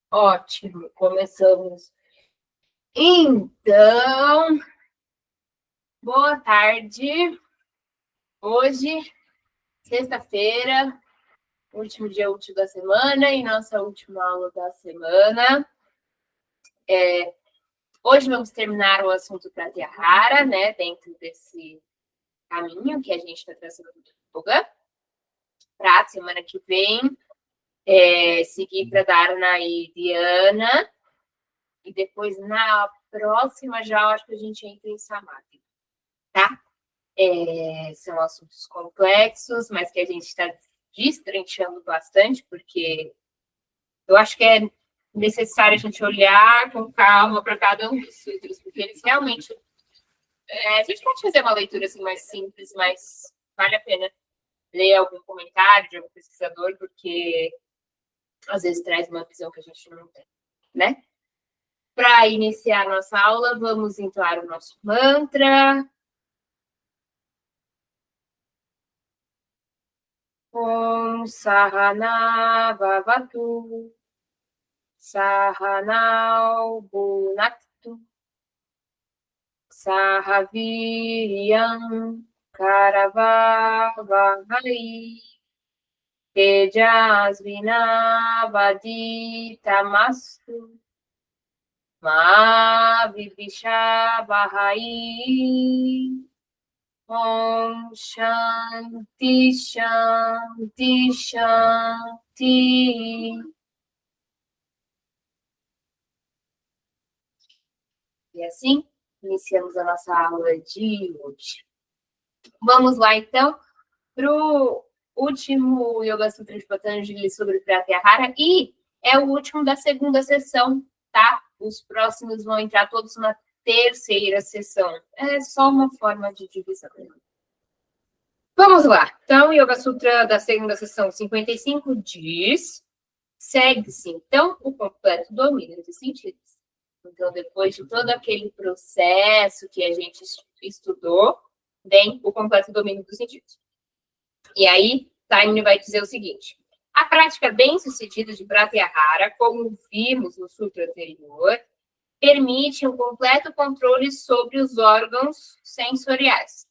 Ótimo, começamos. Então, boa tarde. Hoje, sexta-feira, último dia útil da semana e nossa última aula da semana. Hoje vamos terminar o assunto Pratyahara, né? Dentro desse caminho que a gente está traçando do yoga. Para a semana que vem, seguir para Dharana e Dhyana. E depois, na próxima, já acho que a gente entra em Samadhi, tá? São assuntos complexos, mas que a gente está destrinchando bastante, porque eu acho que é necessário a gente olhar com calma para cada um dos sutras, porque eles realmente... a gente pode fazer uma leitura assim, mais simples, mas vale a pena ler algum comentário de algum pesquisador, porque às vezes traz uma visão que a gente não tem, né? Para iniciar a nossa aula, vamos entoar o nosso mantra. Om Sahana Bhavatu Sahanau Bhunaktu Sahaviriyam Karavavahai Tejasvinavaditamastu Ma Vivishabhai Om Shanti Shanti Shanti. E assim, iniciamos a nossa aula de hoje. Vamos lá, então, para o último Yoga Sutra de Patanjali sobre Pratyahara, e é o último da segunda sessão, tá? Os próximos vão entrar todos na terceira sessão. É só uma forma de divisão. Vamos lá. Então, Yoga Sutra da segunda sessão 55 diz: segue-se, então, o completo domínio dos sentidos. Então, depois de todo aquele processo que a gente estudou, vem o completo domínio dos sentidos. E aí, Taimni vai dizer o seguinte: a prática bem-sucedida de Pratyahara, como vimos no sutra anterior, permite um completo controle sobre os órgãos sensoriais,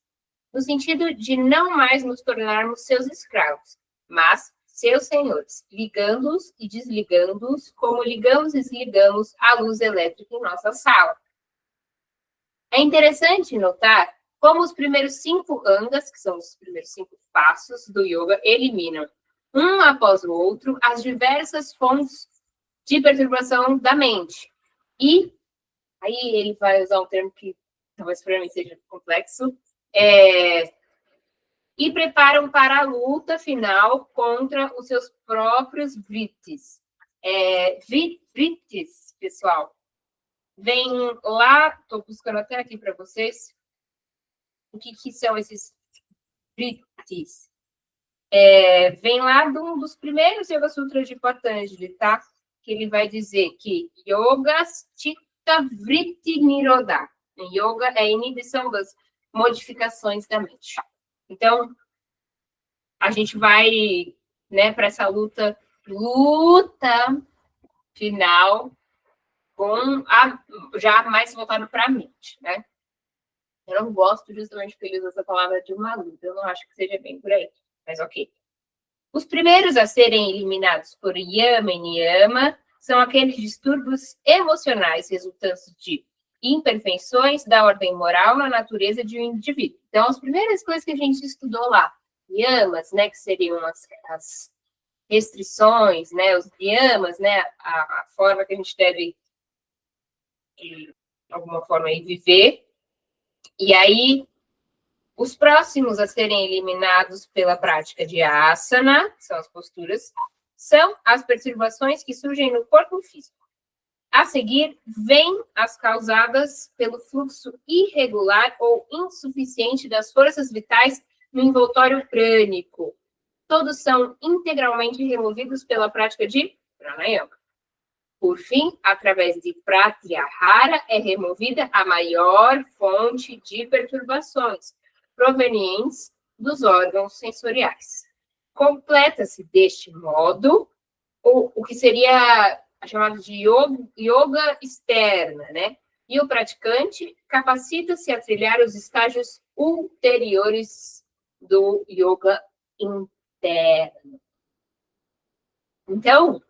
no sentido de não mais nos tornarmos seus escravos, mas seus senhores, ligando-os e desligando-os, como ligamos e desligamos a luz elétrica em nossa sala. É interessante notar como os primeiros 5 angas, que são os primeiros 5 passos do yoga, eliminam, um após o outro, as diversas fontes de perturbação da mente. E aí ele vai usar um termo que talvez para mim seja complexo, e preparam para a luta final contra os seus próprios vrittis. Vrittis, pessoal, vem lá, estou buscando até aqui para vocês, o que são esses vrittis. Vem lá de um dos primeiros Yoga Sutras de Patanjali, tá? Que ele vai dizer que Yogas Chitta Vritti Nirodha. Yoga é a inibição das modificações da mente. Então, a gente vai, né, para essa luta final já mais voltado para a mente, né? Eu não gosto justamente porque ele usa essa palavra de uma luta, eu não acho que seja bem por aí, mas ok. Os primeiros a serem eliminados por Yama e Niyama são aqueles distúrbios emocionais resultantes de imperfeições da ordem moral na natureza de um indivíduo. Então, as primeiras coisas que a gente estudou lá, yamas, né, que seriam as restrições, né, os yamas, né, a forma que a gente deve, de alguma forma, viver. E aí, os próximos a serem eliminados pela prática de asana, que são as posturas, são as perturbações que surgem no corpo físico. A seguir, vêm as causadas pelo fluxo irregular ou insuficiente das forças vitais no envoltório prânico. Todos são integralmente removidos pela prática de pranayama. Por fim, através de Pratyahara, é removida a maior fonte de perturbações provenientes dos órgãos sensoriais. Completa-se deste modo o que seria a chamada de yoga externa, né? E o praticante capacita-se a trilhar os estágios ulteriores do yoga interno. Então,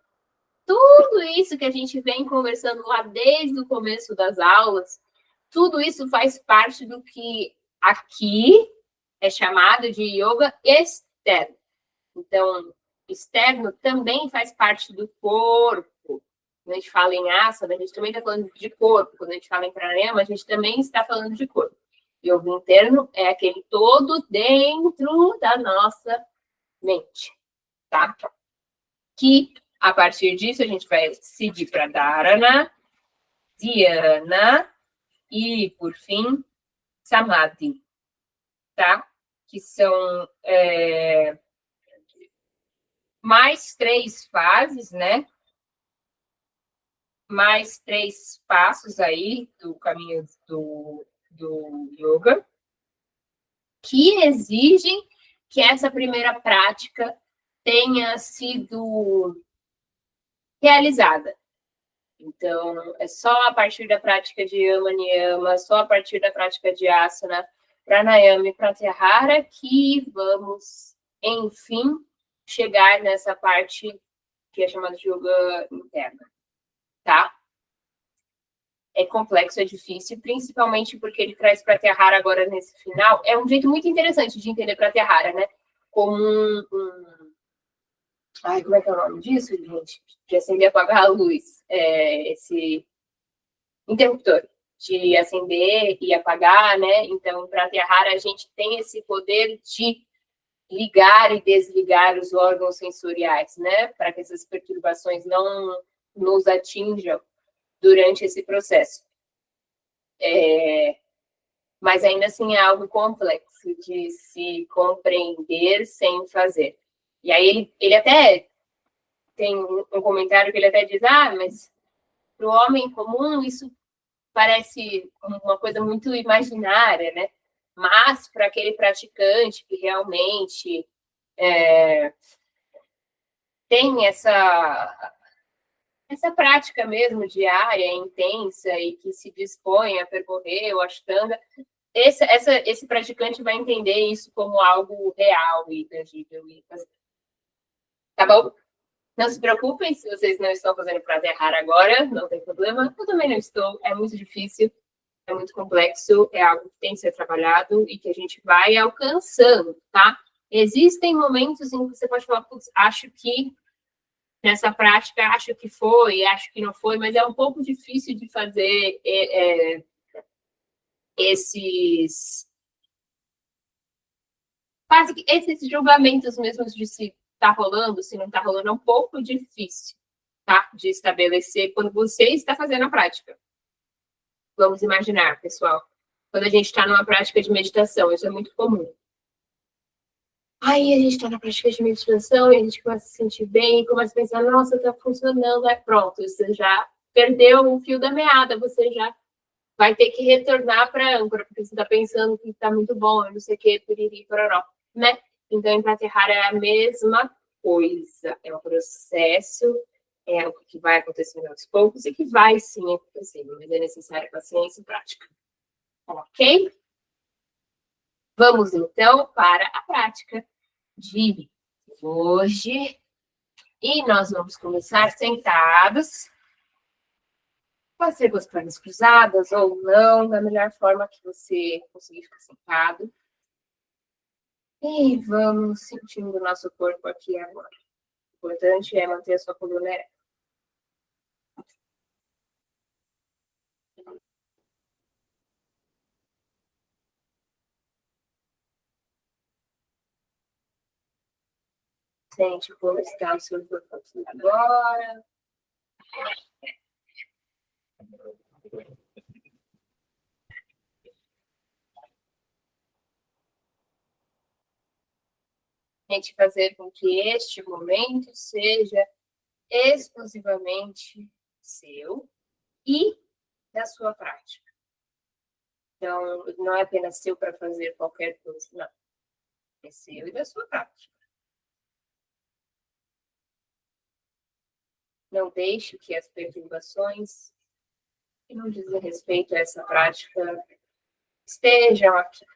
tudo isso que a gente vem conversando lá desde o começo das aulas, tudo isso faz parte do que aqui é chamado de yoga externo. Então, externo também faz parte do corpo. Quando a gente fala em asana, a gente também está falando de corpo. Quando a gente fala em pranayama, a gente também está falando de corpo. Yoga interno é aquele todo dentro da nossa mente, tá? Que, a partir disso, a gente vai seguir para Dharana, Dhyana e, por fim, Samadhi, tá? Que são mais 3 fases, né? Mais 3 passos aí do caminho do yoga, que exigem que essa primeira prática tenha sido realizada. Então, é só a partir da prática de Yama Niyama, só a partir da prática de Asana, Pranayama e Pratyahara que vamos, enfim, chegar nessa parte que é chamada de yoga interna, tá? É complexo, é difícil, principalmente porque ele traz Pratyahara agora nesse final. É um jeito muito interessante de entender Pratyahara, né? Como Ai, como é que é o nome disso, gente? De acender e apagar a luz. Esse interruptor de acender e apagar, né? Então, Pratyahara, a gente tem esse poder de ligar e desligar os órgãos sensoriais, né? Para que essas perturbações não nos atinjam durante esse processo. Mas ainda assim é algo complexo de se compreender sem fazer. E aí ele até tem um comentário que ele até diz, mas para o homem comum isso parece uma coisa muito imaginária, né? Mas para aquele praticante que realmente tem essa prática mesmo diária, intensa e que se dispõe a percorrer o Ashtanga, esse praticante vai entender isso como algo real e tangível. Tá bom? Não se preocupem se vocês não estão fazendo Pratyahara agora, não tem problema. Eu também não estou, é muito difícil, é muito complexo, é algo que tem que ser trabalhado e que a gente vai alcançando, tá? Existem momentos em que você pode falar, putz, acho que nessa prática, acho que foi, acho que não foi, mas é um pouco difícil de fazer esses julgamentos mesmos de se está rolando, se não está rolando, é um pouco difícil, tá? De estabelecer quando você está fazendo a prática. Vamos imaginar, pessoal, quando a gente está numa prática de meditação, isso é muito comum. Aí a gente está na prática de meditação e a gente começa a se sentir bem, começa a pensar, nossa, está funcionando, pronto, você já perdeu o fio da meada, você já vai ter que retornar para a âncora, porque você está pensando que está muito bom, não sei o que, piriri, pororó, né? Então, em Pratyahara é a mesma coisa, é um processo, é algo que vai acontecendo aos poucos e que vai sim acontecendo, mas é necessária paciência e prática. Ok? Vamos então para a prática de hoje. E nós vamos começar sentados. Pode ser com as pernas cruzadas ou não, da melhor forma que você conseguir ficar sentado. E vamos sentindo o nosso corpo aqui agora. O importante é manter a sua coluna ereta. Sente como está o seu corpo aqui agora. Tente fazer com que este momento seja exclusivamente seu e da sua prática. Então, não é apenas seu para fazer qualquer coisa, não. É seu e da sua prática. Não deixe que as perturbações que não dizem respeito a essa prática estejam aqui.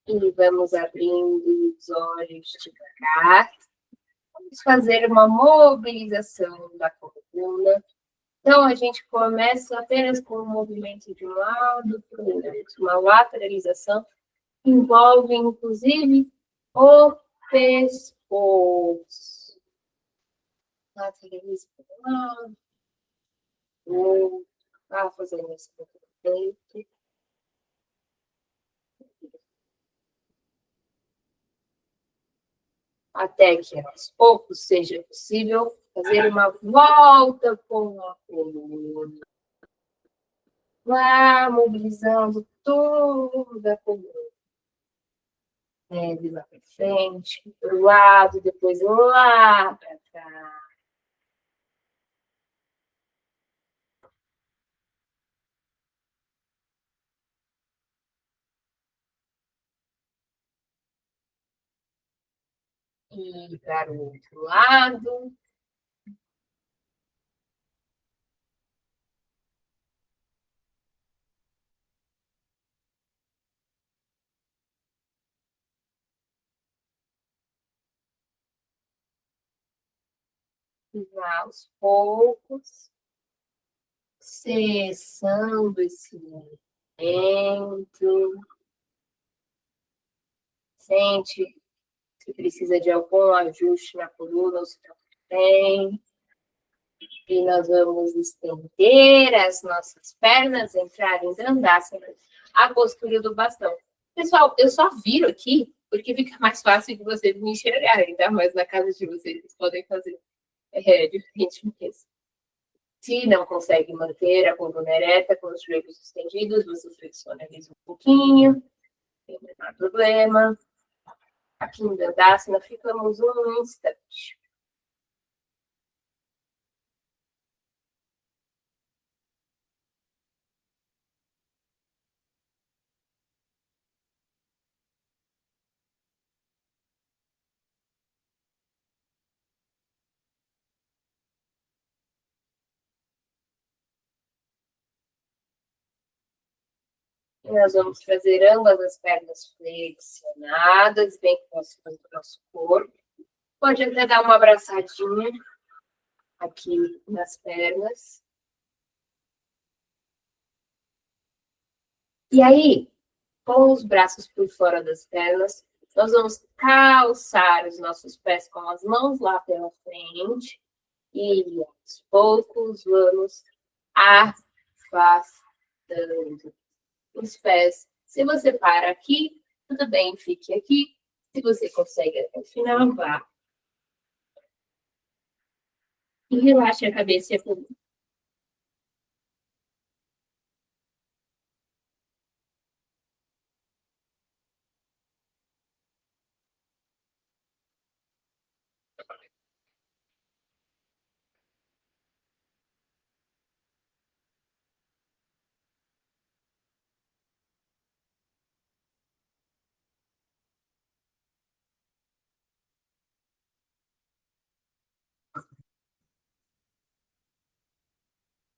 E vamos abrindo os olhos devagar. Vamos fazer uma mobilização da coluna. Então, a gente começa apenas com um movimento de um lado para o outro, uma lateralização, que envolve, inclusive, o pescoço. Lateraliza para um lado, outro, fazendo esse movimento. Até que aos poucos seja possível fazer uma volta com a coluna. Lá, mobilizando toda a coluna. De lá para frente, para o lado, depois lá para cá. E para o outro lado. E aos poucos, cessando esse movimento. Sente se precisa de algum ajuste na coluna ou se não tem. E nós vamos estender as nossas pernas, entrar em Dandasana, a postura do bastão. Pessoal, eu só viro aqui porque fica mais fácil de vocês me enxergarem, tá? Mas na casa de vocês podem fazer diferente mesmo. Se não consegue manter a coluna ereta com os joelhos estendidos, você flexiona eles um pouquinho, não tem o menor problema. Aqui em Dandasana ficamos um instante. E nós vamos trazer ambas as pernas flexionadas, bem próximas do nosso corpo. Pode até dar uma abraçadinha aqui nas pernas. E aí, com os braços por fora das pernas, nós vamos calçar os nossos pés com as mãos lá pela frente e aos poucos vamos afastando os pés. Se você para aqui, tudo bem, fique aqui. Se você consegue até o final, vá. E relaxe a cabeça e a coluna.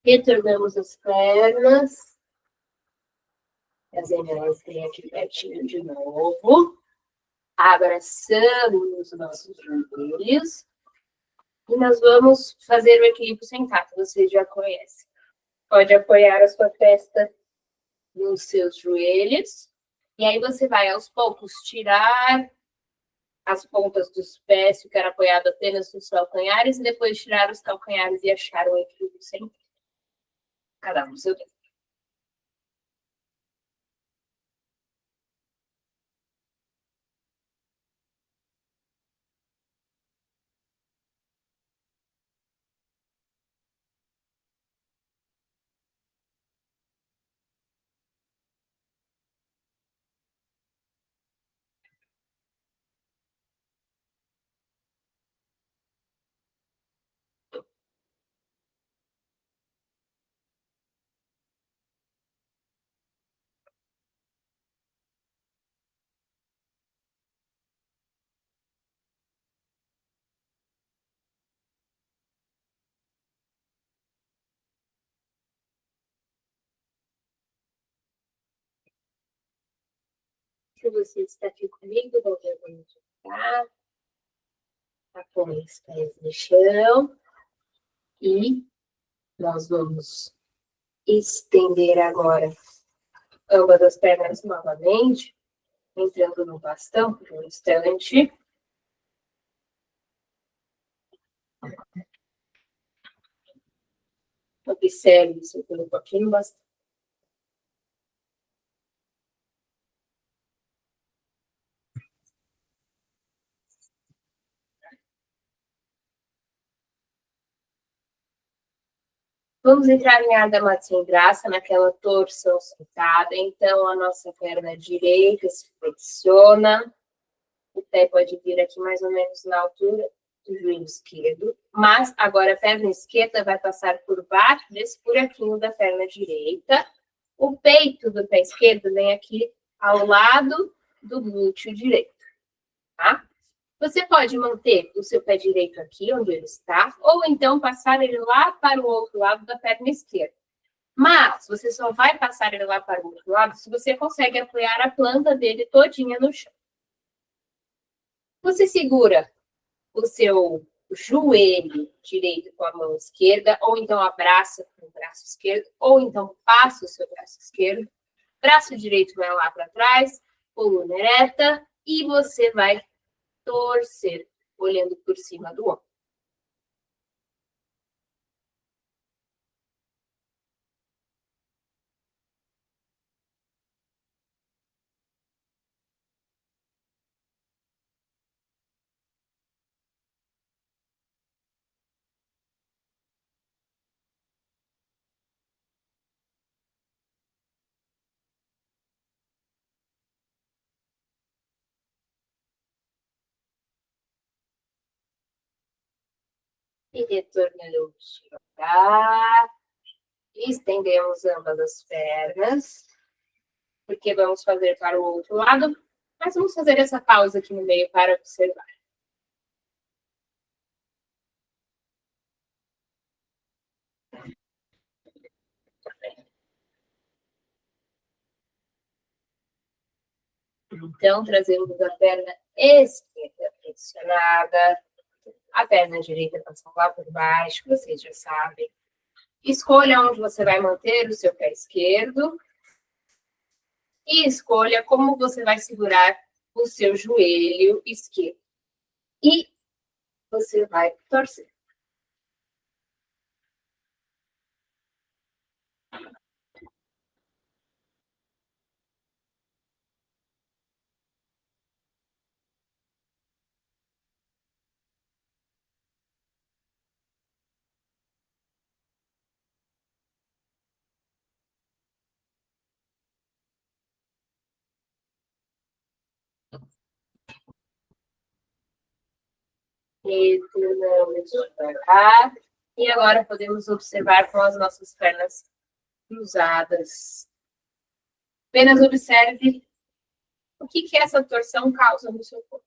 Retornamos as pernas. Trazendo elas bem aqui pertinho de novo. Abraçamos os nossos joelhos. E nós vamos fazer o equilíbrio sentado, vocês já conhecem. Pode apoiar a sua testa nos seus joelhos. E aí você vai, aos poucos, tirar as pontas dos pés, ficar apoiado apenas nos calcanhares, e depois tirar os calcanhares e achar o equilíbrio sentado. Cada um no seu tempo. que você está aqui comigo, vamos ver como está. Apoie os pés no chão e nós vamos estender agora ambas as pernas novamente, entrando no bastão por um instante. Observe seu corpo aqui no bastão. Vamos entrar em Ardha Matsyendrasana, naquela torção sentada. Então, a nossa perna direita se flexiona. O pé pode vir aqui mais ou menos na altura do joelho esquerdo. Mas agora a perna esquerda vai passar por baixo desse buraquinho da perna direita. O peito do pé esquerdo vem aqui ao lado do glúteo direito, tá? Você pode manter o seu pé direito aqui, onde ele está, ou então passar ele lá para o outro lado da perna esquerda. Mas você só vai passar ele lá para o outro lado se você consegue apoiar a planta dele todinha no chão. Você segura o seu joelho direito com a mão esquerda, ou então abraça com o braço esquerdo, ou então passa o seu braço esquerdo. Braço direito vai lá para trás, coluna ereta, e você vai torcer, olhando por cima do ombro. E retornando devagar. Estendemos ambas as pernas, porque vamos fazer para o outro lado, mas vamos fazer essa pausa aqui no meio para observar. Então, trazemos a perna esquerda flexionada, a perna direita passando lá por baixo, vocês já sabem. Escolha onde você vai manter o seu pé esquerdo e escolha como você vai segurar o seu joelho esquerdo. E você vai torcer. Retornamos devagar. E agora podemos observar com as nossas pernas cruzadas. Apenas observe o que essa torção causa no seu corpo.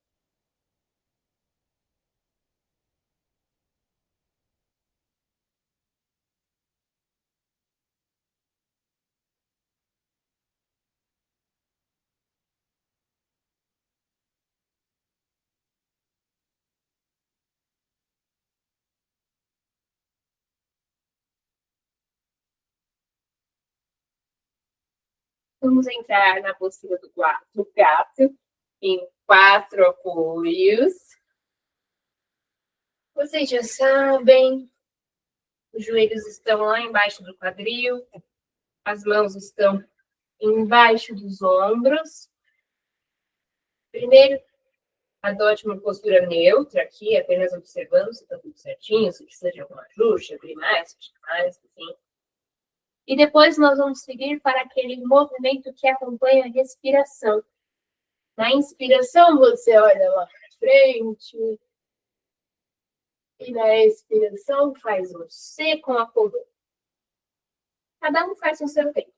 Vamos entrar na postura do gato, em 4 apoios. Vocês já sabem, os joelhos estão lá embaixo do quadril, as mãos estão embaixo dos ombros. Primeiro, adote uma postura neutra aqui, apenas observando se está tudo certinho, se precisa de algum ajuste, abrir mais, fechar mais, enfim. E depois nós vamos seguir para aquele movimento que acompanha a respiração. Na inspiração, você olha lá para frente. E na expiração, faz um C com a coluna. Cada um faz o seu tempo.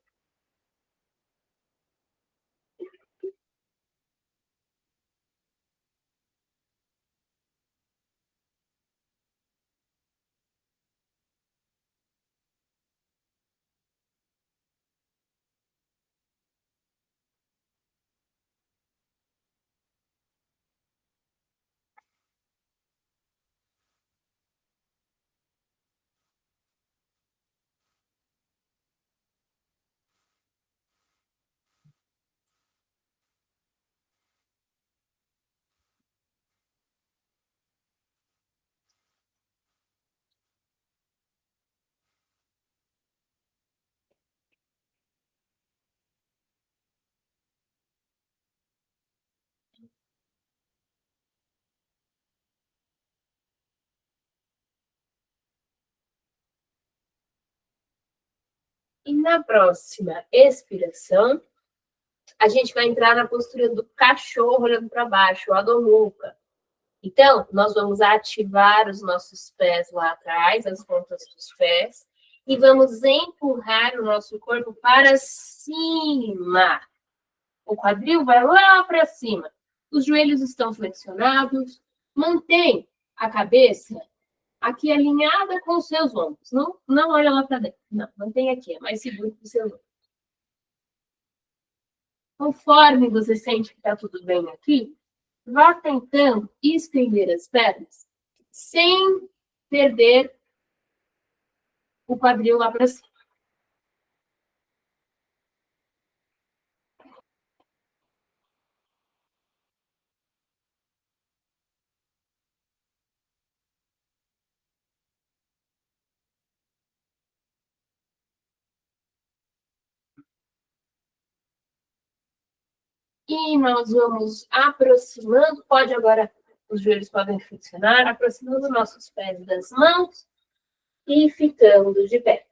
E na próxima expiração, a gente vai entrar na postura do cachorro olhando para baixo, o Adho Mukha. Então, nós vamos ativar os nossos pés lá atrás, as pontas dos pés, e vamos empurrar o nosso corpo para cima. O quadril vai lá para cima. Os joelhos estão flexionados. Mantém a cabeça aqui alinhada com os seus ombros. Não olha lá para dentro. Não, mantém aqui, é mais seguro que o seu ombro. Conforme você sente que está tudo bem aqui, vá tentando estender as pernas sem perder o quadril lá para cima. E nós vamos aproximando, pode agora, os joelhos podem flexionar, aproximando nossos pés das mãos e ficando de pé.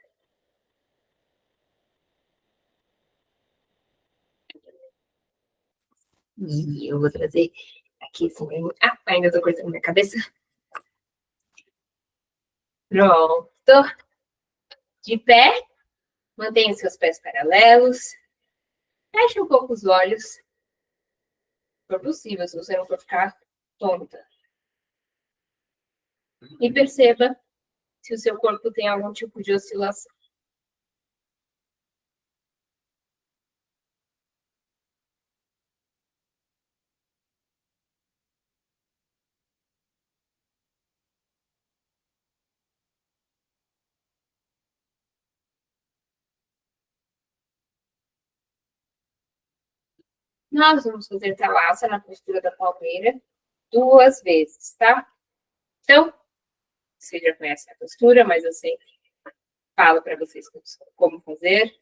E eu vou trazer aqui esse... ainda estou cortando minha cabeça. Pronto. De pé, mantenha seus pés paralelos. Feche um pouco os olhos. Se for possível, se você não for ficar tonta. E perceba se o seu corpo tem algum tipo de oscilação. Nós vamos fazer Thalasana na postura da palmeira 2 vezes, tá? Então, você já conhece a postura, mas eu sempre falo para vocês como fazer.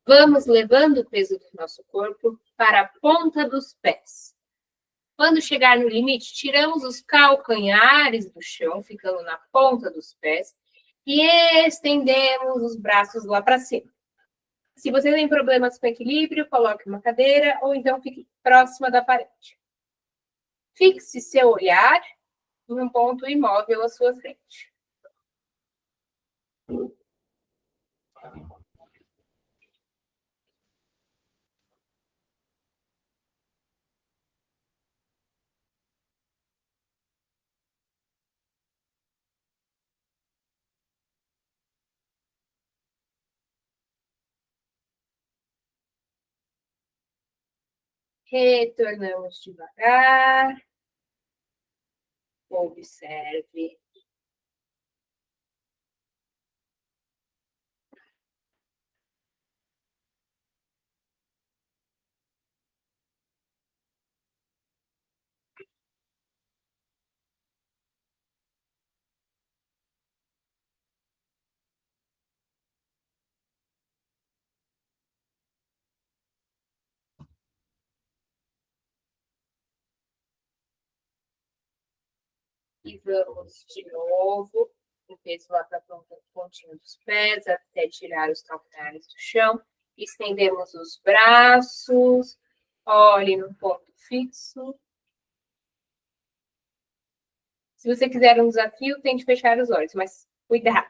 Vamos levando o peso do nosso corpo para a ponta dos pés. Quando chegar no limite, tiramos os calcanhares do chão, ficando na ponta dos pés, e estendemos os braços lá para cima. Se você tem problemas com equilíbrio, coloque uma cadeira ou então fique próxima da parede. Fixe seu olhar em um ponto imóvel à sua frente. Retornamos devagar. Observe. E vamos de novo. O peso lá para a pontinha dos pés, até tirar os calcanhares do chão. Estendemos os braços. Olhe no ponto fixo. Se você quiser um desafio, tente fechar os olhos, mas cuidado.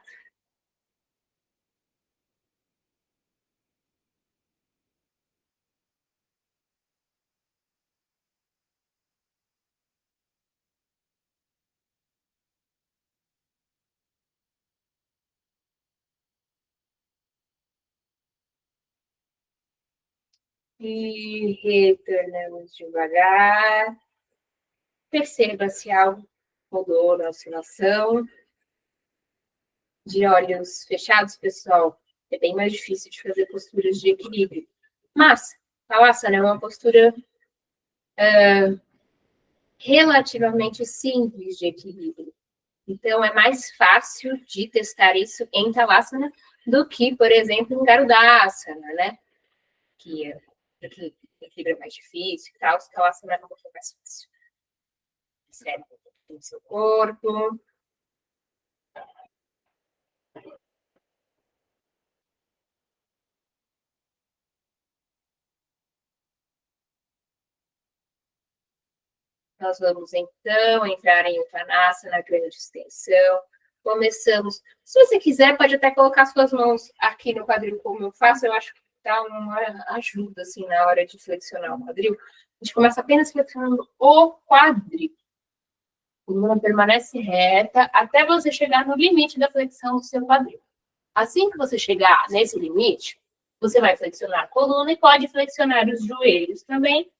E retornamos devagar. Perceba se algo mudou na oscilação. De olhos fechados, pessoal, é bem mais difícil de fazer posturas de equilíbrio. Mas, Thalasana é uma postura relativamente simples de equilíbrio. Então, é mais fácil de testar isso em Thalasana do que, por exemplo, em Garudasana, né? Que equilíbrio é mais difícil e tal. Thalasana é um pouco mais fácil. Percebe o seu corpo. Nós vamos, então, entrar em Uttanasana, na grande extensão. Começamos. Se você quiser, pode até colocar suas mãos aqui no quadril, como eu faço. Eu acho que dá uma ajuda, assim, na hora de flexionar o quadril. A gente começa apenas flexionando o quadril. A coluna permanece reta até você chegar no limite da flexão do seu quadril. Assim que você chegar nesse limite, você vai flexionar a coluna e pode flexionar os joelhos também,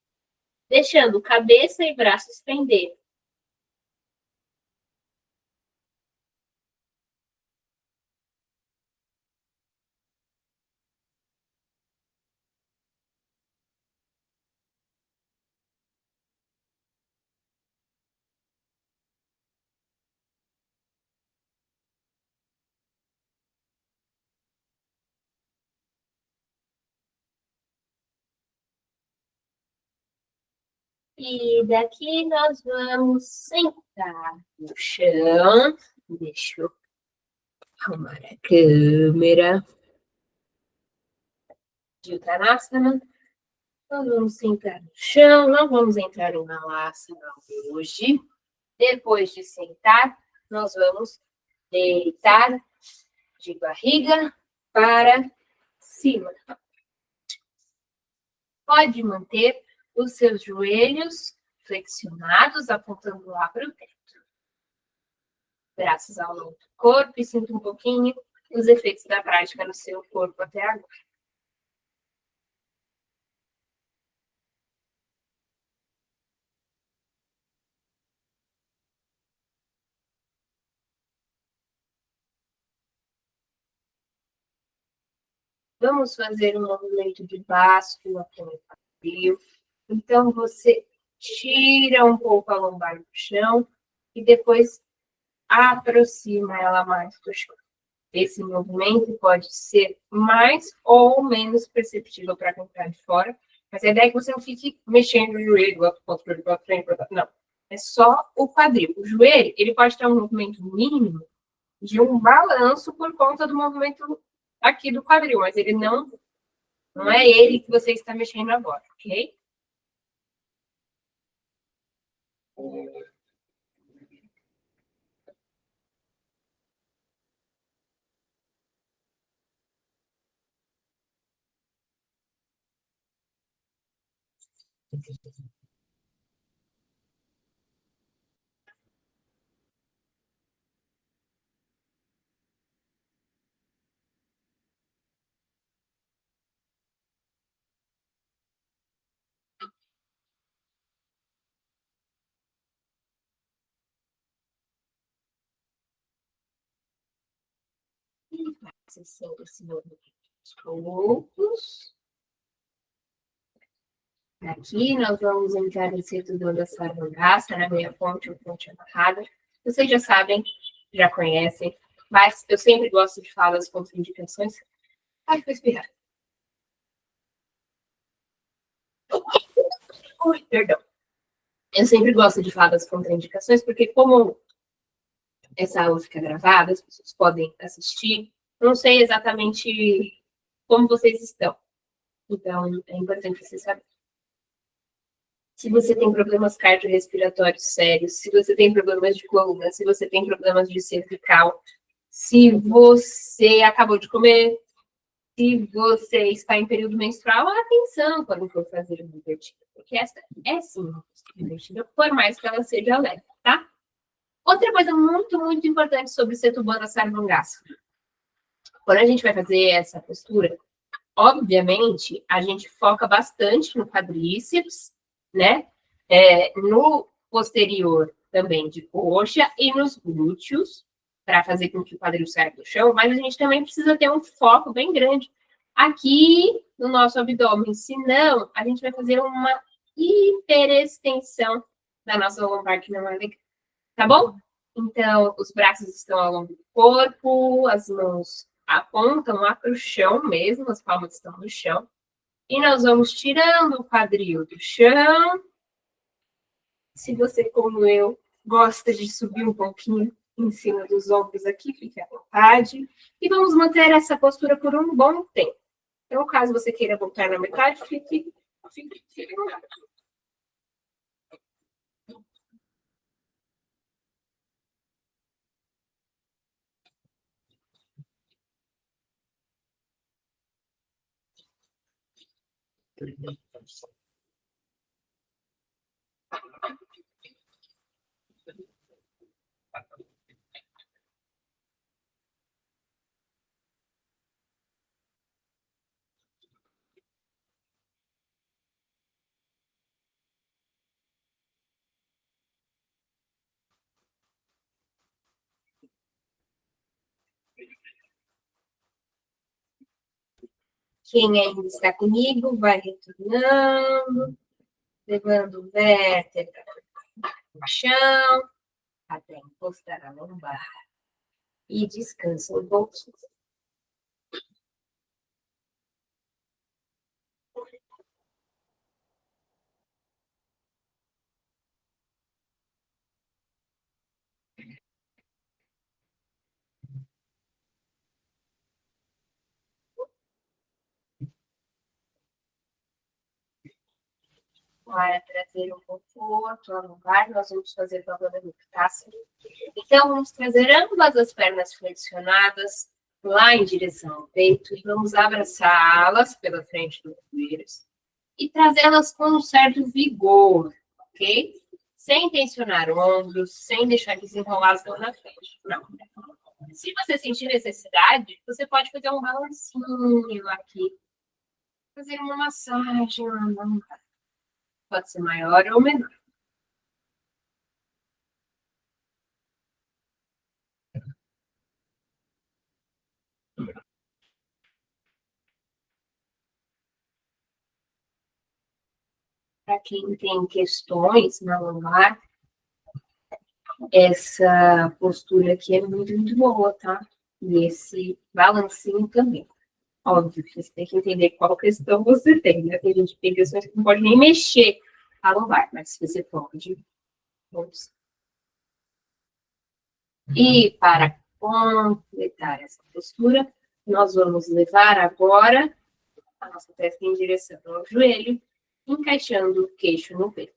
deixando cabeça e braços pender. E daqui nós vamos sentar no chão. Deixa eu arrumar a câmera. De Uttanasana. Nós vamos sentar no chão, não vamos entrar em Malasana hoje. Depois de sentar, nós vamos deitar de barriga para cima. Pode manter os seus joelhos flexionados, apontando lá para o teto. Braços ao longo do corpo e sinta um pouquinho os efeitos da prática no seu corpo até agora. Vamos fazer um movimento de báscula com o quadril. Então, você tira um pouco a lombar do chão e depois aproxima ela mais do chão. Esse movimento pode ser mais ou menos perceptível para quem está de fora, mas a ideia é que você não fique mexendo o joelho, para frente, não. É só o quadril. O joelho, ele pode ter um movimento mínimo de um balanço por conta do movimento aqui do quadril, mas ele não é ele que você está mexendo agora, ok? Você sente esse movimento aos poucos. Aqui nós vamos entrar no centro da Sarvangasana, na meia ponte ou ponte amarrada. Vocês já sabem, já conhecem, mas eu sempre gosto de falar das contraindicações. Ai, foi espirrar. Ui, perdão. Eu sempre gosto de falar das contraindicações, porque como essa aula fica gravada, as pessoas podem assistir. Não sei exatamente como vocês estão. Então, é importante você saber. Se você tem problemas cardiorrespiratórios sérios, se você tem problemas de coluna, se você tem problemas de cervical, se você acabou de comer, se você está em período menstrual, atenção quando for fazer uma invertida, porque essa é sim uma invertida, por mais que ela seja leve, tá? Outra coisa muito, muito importante sobre o Setubandha Sarvangasana. Quando a gente vai fazer essa postura, obviamente, a gente foca bastante no quadríceps, né? No posterior também de coxa e nos glúteos, para fazer com que o quadril saia do chão, mas a gente também precisa ter um foco bem grande aqui no nosso abdômen, senão a gente vai fazer uma hiperextensão da nossa lombar, que não é legal, tá bom? Então, os braços estão ao longo do corpo, as mãos apontam lá para o chão mesmo, as palmas estão no chão. E nós vamos tirando o quadril do chão. Se você, como eu, gosta de subir um pouquinho em cima dos ombros aqui, fique à vontade. E vamos manter essa postura por um bom tempo. Então, caso você queira voltar na metade, fique Quem ainda está comigo, vai retornando, levando o vértebra no chão, até encostar a lombar. E descansa um pouquinho. Para trazer um conforto ao lombar, nós vamos fazer a roda do Pitácio. Então, vamos trazer ambas as pernas flexionadas lá em direção ao peito e vamos abraçá-las pela frente dos joelhos e trazê-las com um certo vigor, ok? Sem tensionar ombros, sem deixar desenrolar lá na frente. Não. Se você sentir necessidade, você pode fazer um balancinho aqui, fazer uma massagem na mão. Pode ser maior ou menor. Para quem tem questões na lombar, essa postura aqui é muito, muito boa, tá? E esse balancinho também. Óbvio que você tem que entender qual questão você tem, né? Tem gente que tem questões que não pode nem mexer a lombar, mas se você pode, vamos. E para completar essa postura, nós vamos levar agora a nossa testa em direção ao joelho, encaixando o queixo no peito.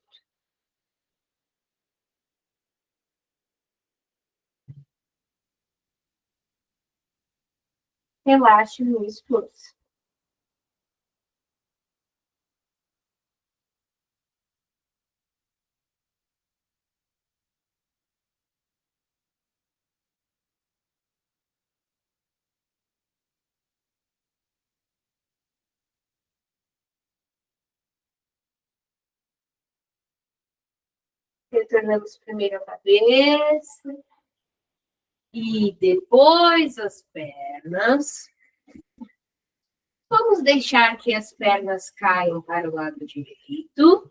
Relaxe no esforço. Retornamos primeiro a cabeça e depois as pernas. Vamos deixar que as pernas caiam para o lado direito.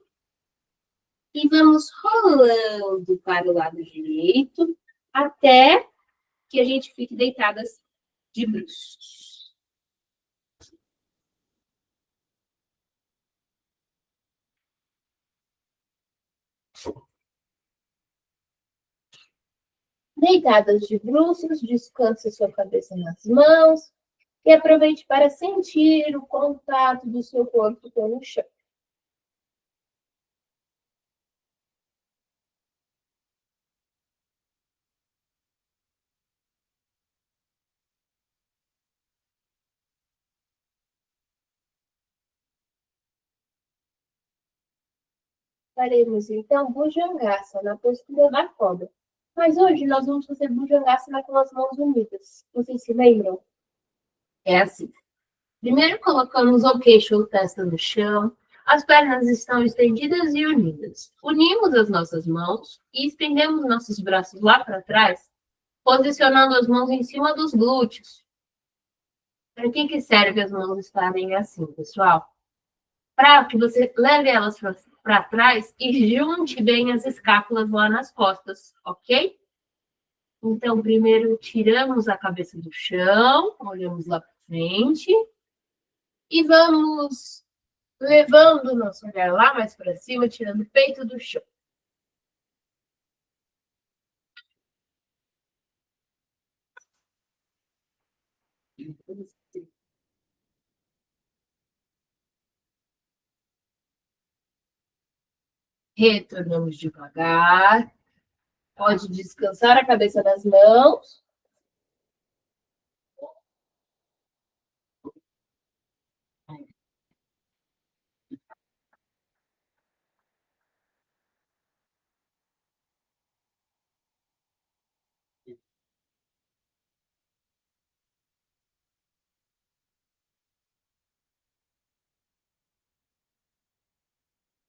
E vamos rolando para o lado direito até que a gente fique deitadas de bruços. Deitadas de bruços, descanse sua cabeça nas mãos e aproveite para sentir o contato do seu corpo com o chão. Faremos então Bhujangasana na postura da cobra. Mas hoje nós vamos fazer Bhujangasana com as mãos unidas. Vocês se lembram? É assim. Primeiro colocamos o queixo ou testa no chão, as pernas estão estendidas e unidas. Unimos as nossas mãos e estendemos nossos braços lá para trás, posicionando as mãos em cima dos glúteos. Para que serve as mãos estarem assim, pessoal? Para que você leve elas para trás e junte bem as escápulas lá nas costas, ok? Então, primeiro tiramos a cabeça do chão, olhamos lá para frente e vamos levando o nosso olhar lá mais para cima, tirando o peito do chão. Retornamos devagar. Pode descansar a cabeça das mãos.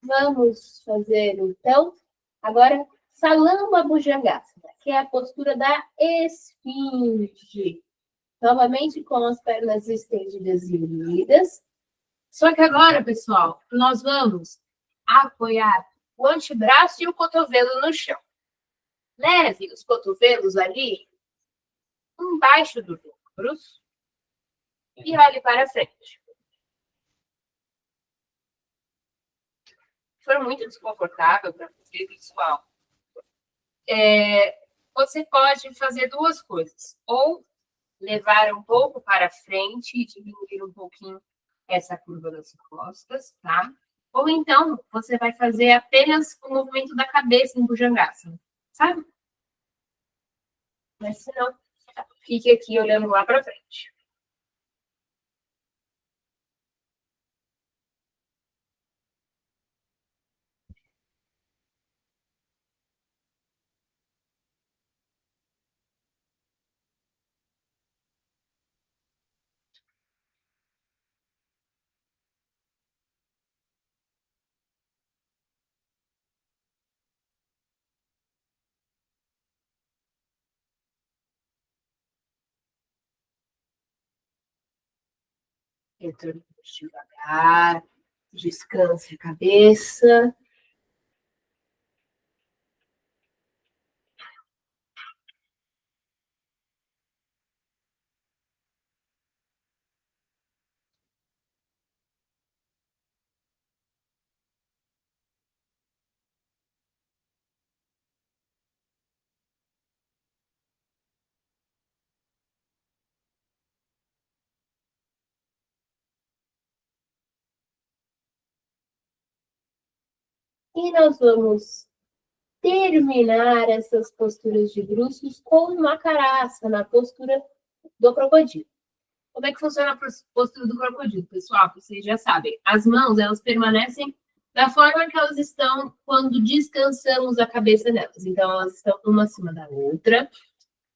Vamos fazer, então, agora, Salamba Bhujangasana, que é a postura da esfinge. Novamente com as pernas estendidas e unidas. Só que agora, pessoal, nós vamos apoiar o antebraço e o cotovelo no chão. Leve os cotovelos ali embaixo dos ombros e olhe para frente. Se for muito desconfortável para você, pessoal, você pode fazer duas coisas. Ou levar um pouco para frente e diminuir um pouquinho essa curva das costas, tá? Ou então, você vai fazer apenas o movimento da cabeça em Bhujangasana, sabe? Mas se não, fique aqui olhando lá para frente. Retorno devagar, descanse a cabeça. E nós vamos terminar essas posturas de bruços com Makarasana, na postura do crocodilo. Como é que funciona a postura do crocodilo, pessoal? Vocês já sabem. As mãos, elas permanecem da forma que elas estão quando descansamos a cabeça delas. Então, elas estão uma acima da outra.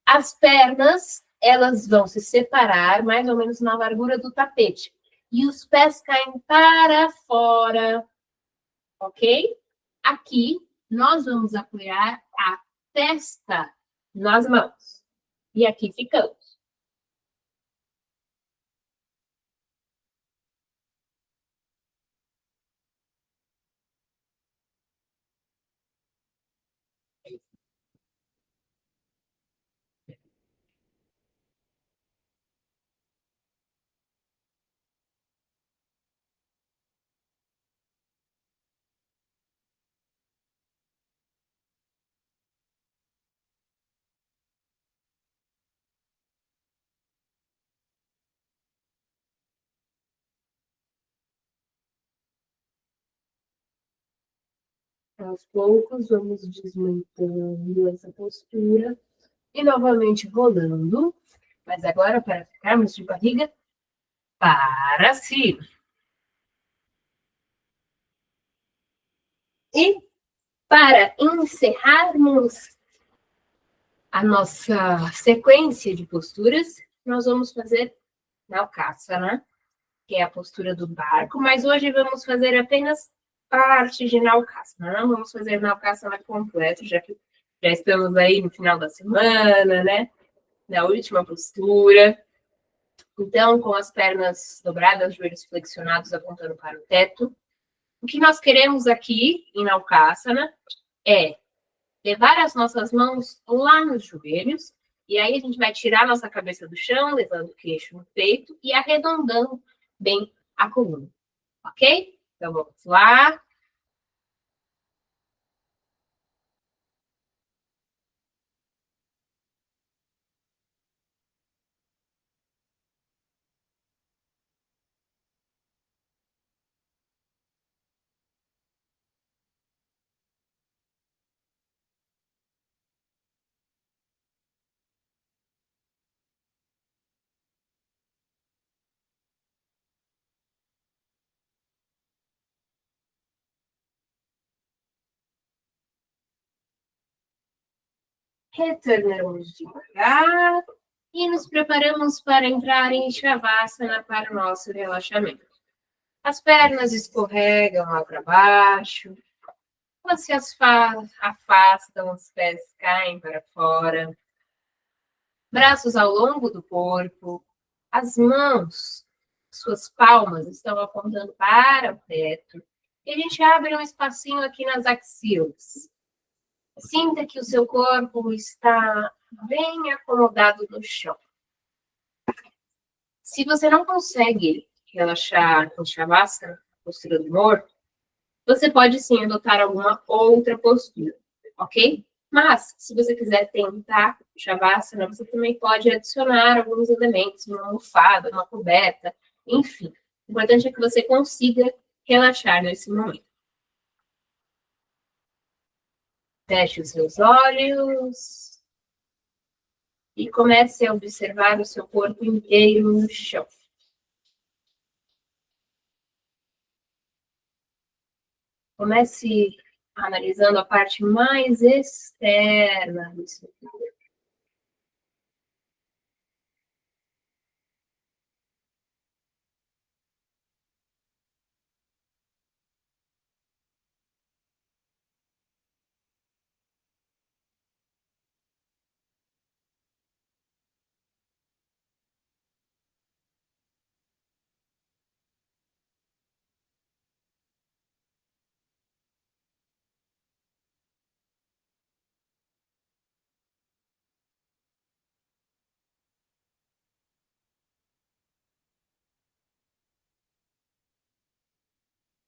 As pernas, elas vão se separar mais ou menos na largura do tapete. E os pés caem para fora, ok? Aqui, nós vamos apoiar a testa nas mãos. E aqui ficamos. Aos poucos, vamos desmontando essa postura e novamente rolando. Mas agora, para ficarmos de barriga para cima. E para encerrarmos a nossa sequência de posturas, nós vamos fazer Naukasana, que é a postura do barco, mas hoje vamos fazer apenas parte de Naukasana. Não vamos fazer Naukasana completo, já que já estamos aí no final da semana, né? Na última postura. Então, com as pernas dobradas, joelhos flexionados, apontando para o teto. O que nós queremos aqui, em Naukasana, é levar as nossas mãos lá nos joelhos, e aí a gente vai tirar a nossa cabeça do chão, levando o queixo no peito e arredondando bem a coluna. Ok? Então, vamos lá. Retornamos devagar e nos preparamos para entrar em Shavasana para o nosso relaxamento. As pernas escorregam lá para baixo. Elas se afastam, os pés caem para fora. Braços ao longo do corpo. As mãos, suas palmas estão apontando para o teto. E a gente abre um espacinho aqui nas axilas. Sinta que o seu corpo está bem acomodado no chão. Se você não consegue relaxar com Shavasana, postura do morto, você pode sim adotar alguma outra postura, ok? Mas, se você quiser tentar Shavasana, você também pode adicionar alguns elementos, uma almofada, uma coberta, enfim. O importante é que você consiga relaxar nesse momento. Feche os seus olhos e comece a observar o seu corpo inteiro no chão. Comece analisando a parte mais externa do seu corpo.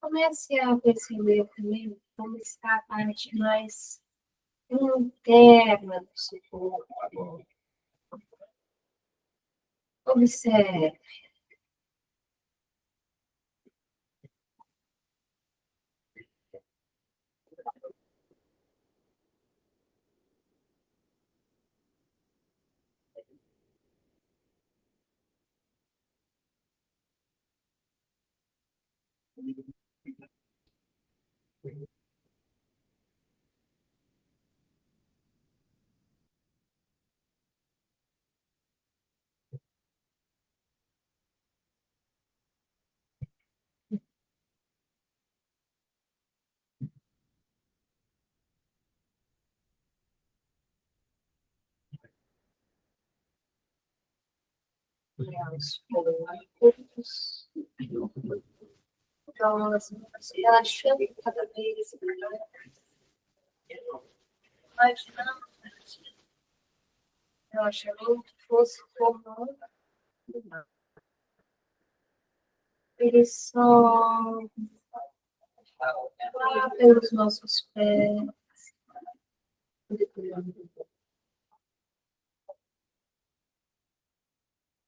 Comece a perceber também como está a parte mais interna do seu corpo. Observe. Os poucos. Então, assim, relaxando cada vez mais. Imaginando que o relaxamento fosse como ele só lá pelos nossos pés.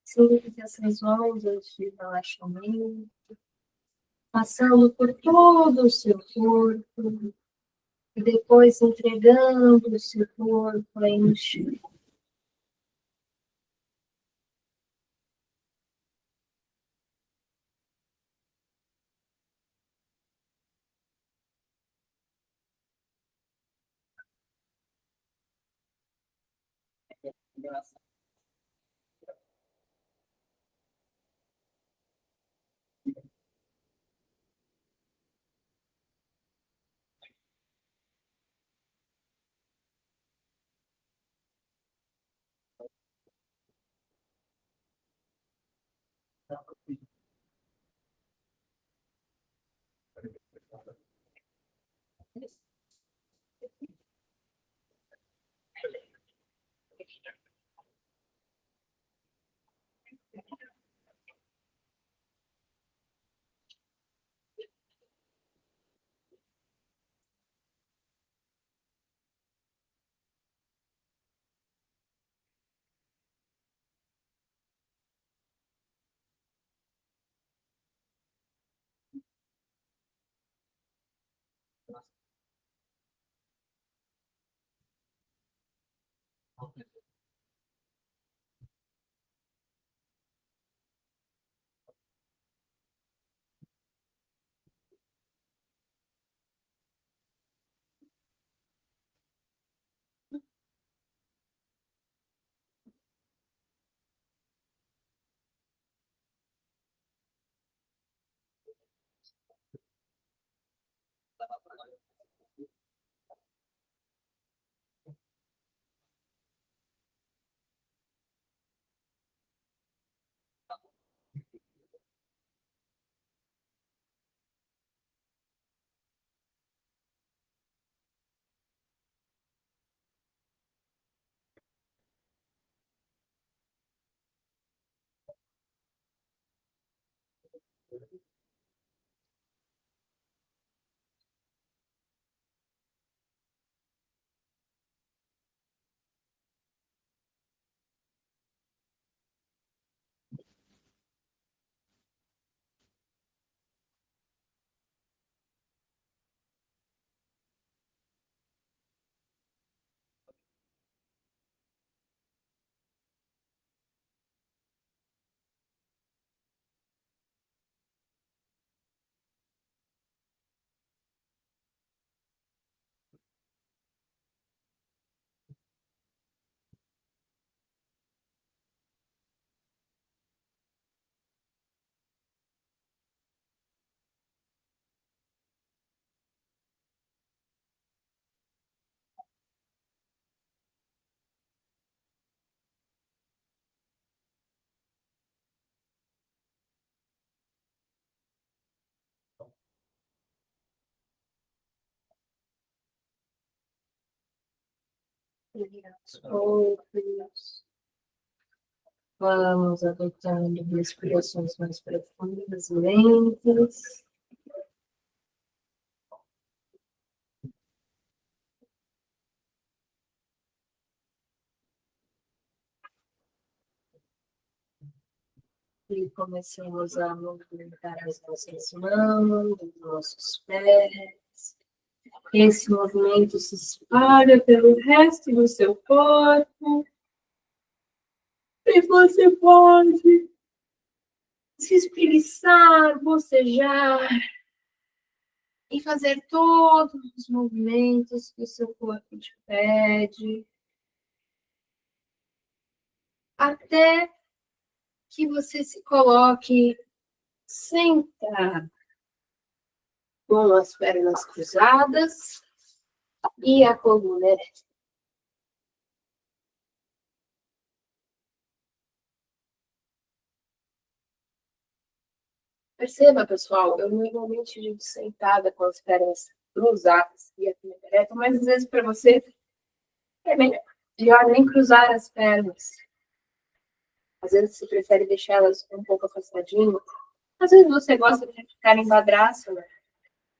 Sinta essas ondas de relaxamento, passando por todo o seu corpo, e depois entregando o seu corpo aí no chão. Vamos adotando respirações mais profundas e lentas. E começamos a movimentar as nossas mãos, os nossos pés. Esse movimento se espalha pelo resto do seu corpo. E você pode se espreguiçar, bocejar e fazer todos os movimentos que o seu corpo te pede, até que você se coloque sentado, com as pernas cruzadas e a coluna ereta. Perceba, pessoal, eu normalmente digo sentada com as pernas cruzadas e a coluna ereta, mas às vezes para você é melhor nem cruzar as pernas. Às vezes você prefere deixá-las um pouco afastadinhas. Às vezes você gosta de ficar em madraça, né?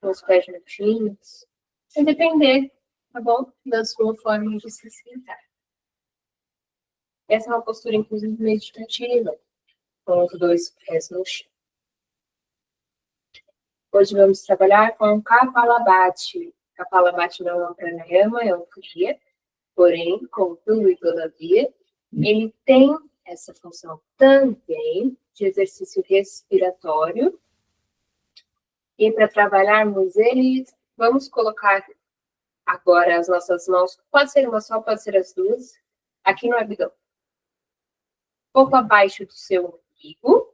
Com os pés juntinhos. Vai depender, tá bom? Da sua forma de se sentar. Essa é uma postura, inclusive, meditativa, com os dois pés no chão. Hoje vamos trabalhar com o Kapalabhati. Kapalabhati não é um pranayama, é um kriya. Porém, contudo e todavia, ele tem essa função também de exercício respiratório. E para trabalharmos ele, vamos colocar agora as nossas mãos, pode ser uma só, pode ser as duas, aqui no abdômen. Um pouco abaixo do seu umbigo.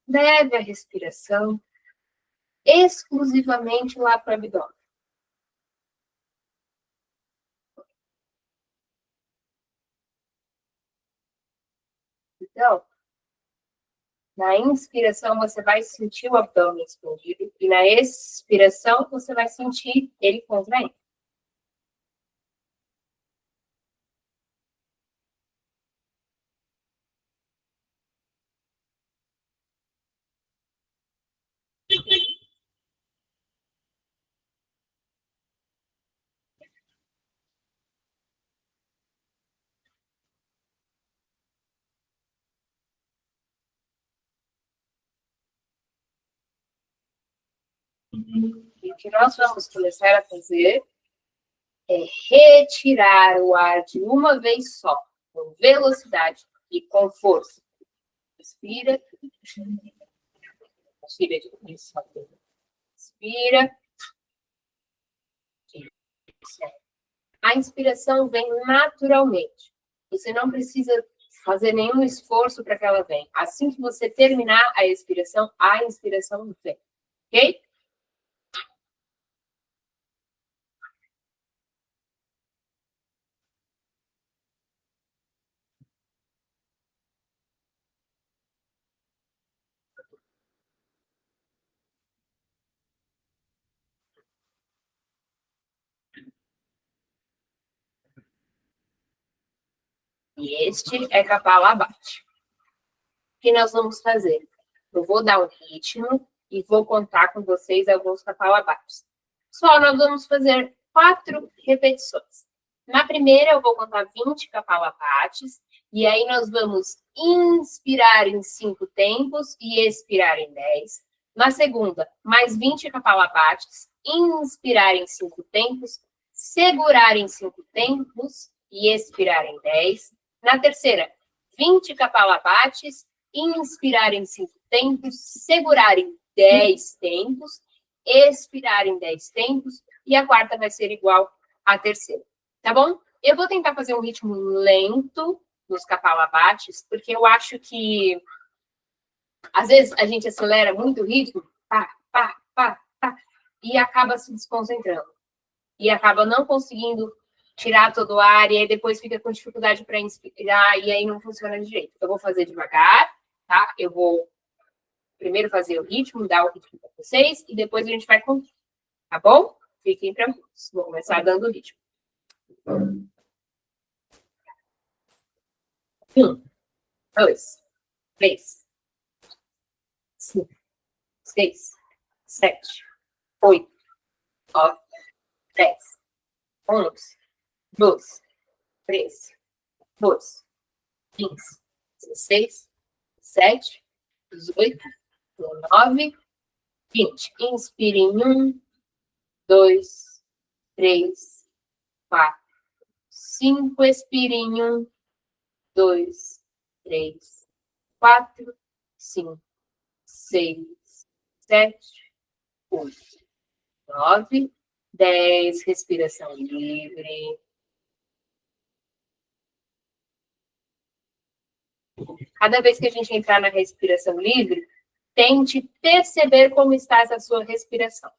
Leve a respiração exclusivamente lá para o abdômen. Então, na inspiração você vai sentir o abdômen expandido e na expiração você vai sentir ele contraindo. E o que nós vamos começar a fazer é retirar o ar de uma vez só, com velocidade e com força. Inspira. Tira de isso. Inspira. A inspiração vem naturalmente. Você não precisa fazer nenhum esforço para que ela venha. Assim que você terminar a inspiração vem. Ok? E este é Kapalabhati. O que nós vamos fazer? Eu vou dar um ritmo e vou contar com vocês alguns Kapalabates. Pessoal, nós vamos fazer 4 repetições. Na primeira, eu vou contar 20 Kapalabates, e aí nós vamos inspirar em 5 tempos e expirar em 10. Na segunda, mais 20 Kapalabates, inspirar em 5 tempos, segurar em 5 tempos e expirar em 10. Na terceira, 20 Kapalabates, inspirar em 5 tempos, segurar em 10 tempos, expirar em 10 tempos, e a quarta vai ser igual à terceira, tá bom? Eu vou tentar fazer um ritmo lento nos Kapalabates, porque eu acho que às vezes a gente acelera muito o ritmo, pá, pá, pá, pá, e acaba se desconcentrando. E acaba não conseguindo tirar todo o ar, e aí depois fica com dificuldade para inspirar, e aí não funciona direito. Eu vou fazer devagar, tá? Eu vou primeiro fazer o ritmo, dar o ritmo para vocês, e depois a gente vai contar, tá bom? Fiquem tranquilos. Vou começar dando o ritmo. 1, 2, 3, 5, 6, 7, 8, 9, 10, 11, 12, 13, 14, 15, 16, 17, 18, 19, 20. Inspire em 1, 2, 3, 4, 5. Expire em 1, 2, 3, 4, 5, 6, 7, 8, 9, 10. Respiração livre. Cada vez que a gente entrar na respiração livre, tente perceber como está essa sua respiração,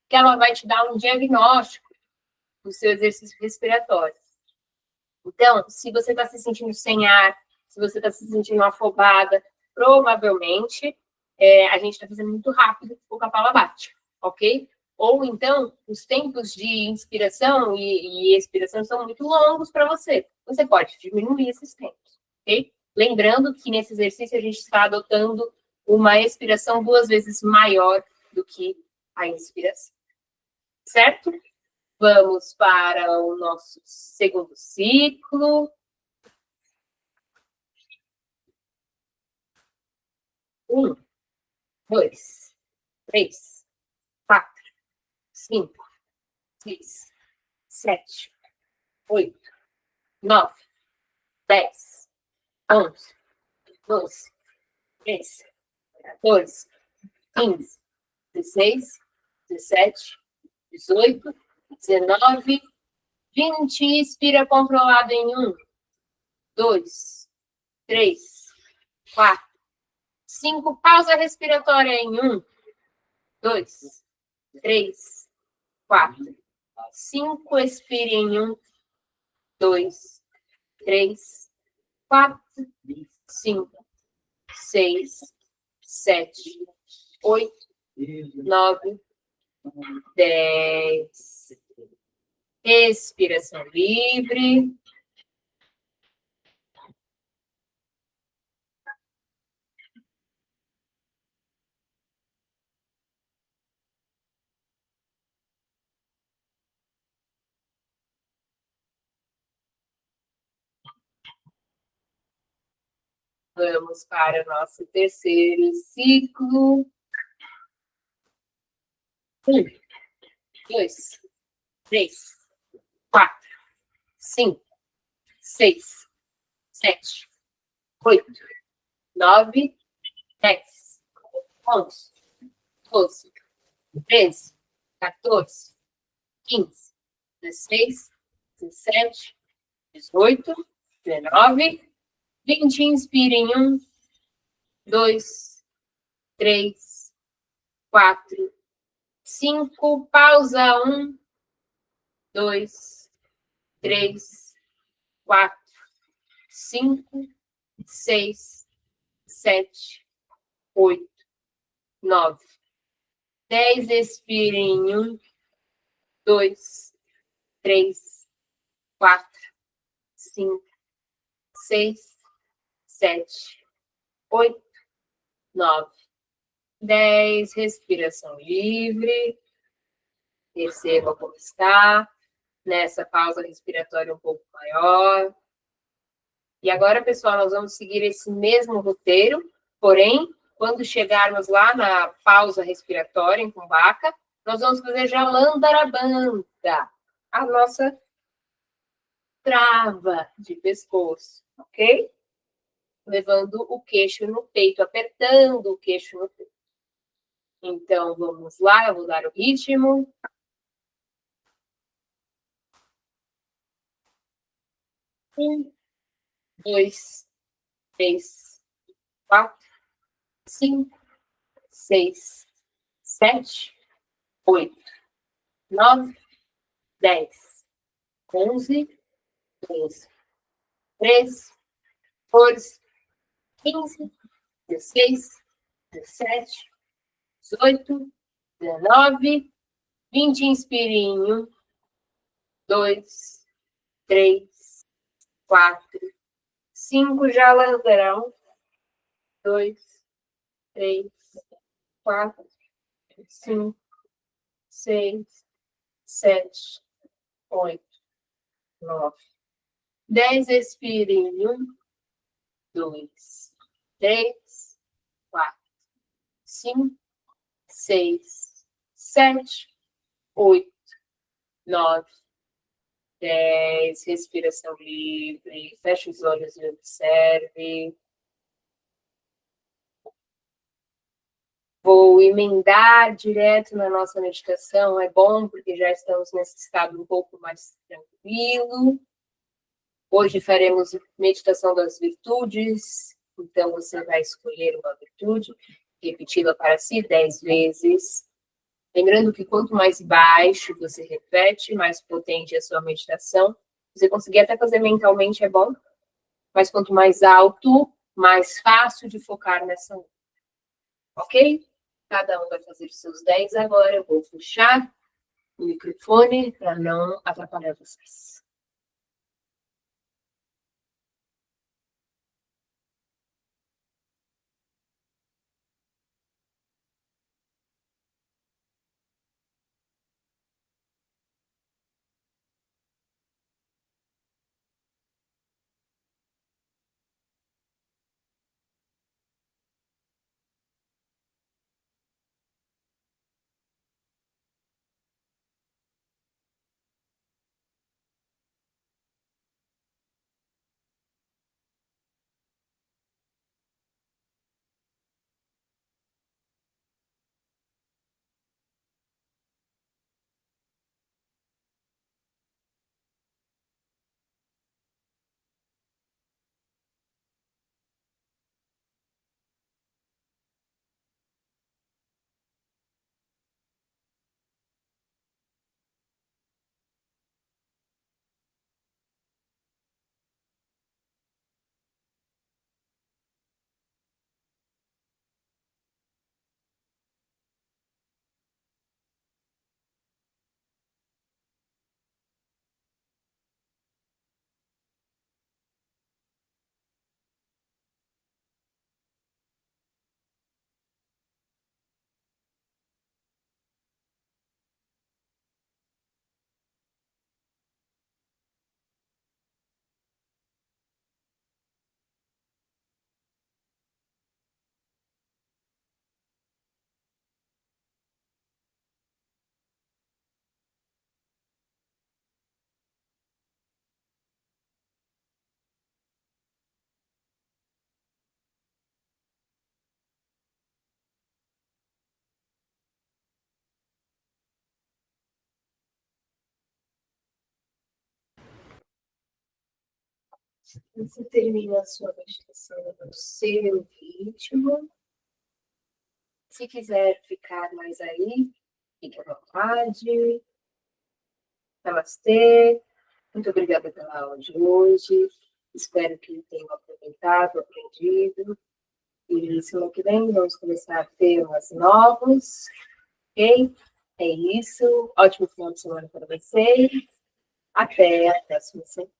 que ela vai te dar um diagnóstico do seu exercício respiratório. Então, se você está se sentindo sem ar, se você está se sentindo afobada, provavelmente a gente está fazendo muito rápido o Kapalabhati, ok? Ou então, os tempos de inspiração e expiração são muito longos para você. Você pode diminuir esses tempos, ok? Lembrando que nesse exercício a gente está adotando uma expiração 2 vezes maior do que a inspiração. Certo? Vamos para o nosso segundo ciclo. 1, 2, 3, 4, 5, 6, 7, 8, 9, 10, 11, 12, 13, 14, 15, 16, 17, 18, 19, 20. Inspira controlado em 1, 2, 3, 4, 5. Pausa respiratória em 1, 2, 3, 4, 5. Expire em 1, 2, 3, 4, 5, 6, 7, 8, 9, 10. Respiração livre. Vamos para o nosso terceiro ciclo. 1, 2, 3, 4, 5, 6, 7, 8, 9, 10, 11, 12, 13, 14, 15, 16, 17, 18, 19, 20. Inspire em 1, 2, 3, 4, 5. Pausa. 1, 2, 3, 4, 5, 6, 7, 8, 9, 10. Expire em 1, 2, 3, 4, 5, 6, 7, 8, 9, 10, respiração livre. Perceba como está, nessa pausa respiratória um pouco maior. E agora, pessoal, nós vamos seguir esse mesmo roteiro, porém, quando chegarmos lá na pausa respiratória em Kumbhaka, nós vamos fazer Jalandharabandha, a nossa trava de pescoço, ok? Levando o queixo no peito, apertando o queixo no peito. Então, vamos lá, eu vou dar o ritmo. 1, 2, 3, 4, 5, 6, 7, 8, 9, 10, 11, 12, 13, 14, 15, 16, 17, 18, 19, 20. Inspire em 1, 2, 3, 4, 5. Já lateral. 2, 3, 4, 5, 6, 7, 8, 9, 10. Expire em 1, 2, 3, 4, 5, 6, 7, 8, 9, 10. Respiração livre. Feche os olhos e observe. Vou emendar direto na nossa meditação. É bom, porque já estamos nesse estado um pouco mais tranquilo. Hoje faremos meditação das virtudes. Então, você vai escolher uma virtude, repeti-la para si 10 vezes. Lembrando que quanto mais baixo você repete, mais potente é a sua meditação. Você conseguir até fazer mentalmente é bom, mas quanto mais alto, mais fácil de focar nessa um. Ok? Cada um vai fazer os seus 10 agora. Eu vou fechar o microfone para não atrapalhar vocês. Você termina a sua meditação no seu ritmo. Se quiser ficar mais aí, fique à vontade. Namastê. Muito obrigada pela aula de hoje. Espero que tenham aproveitado, aprendido. E semana que vem vamos começar a ter umas novas. Ok? É isso. Ótimo final de semana para vocês. Até a próxima semana.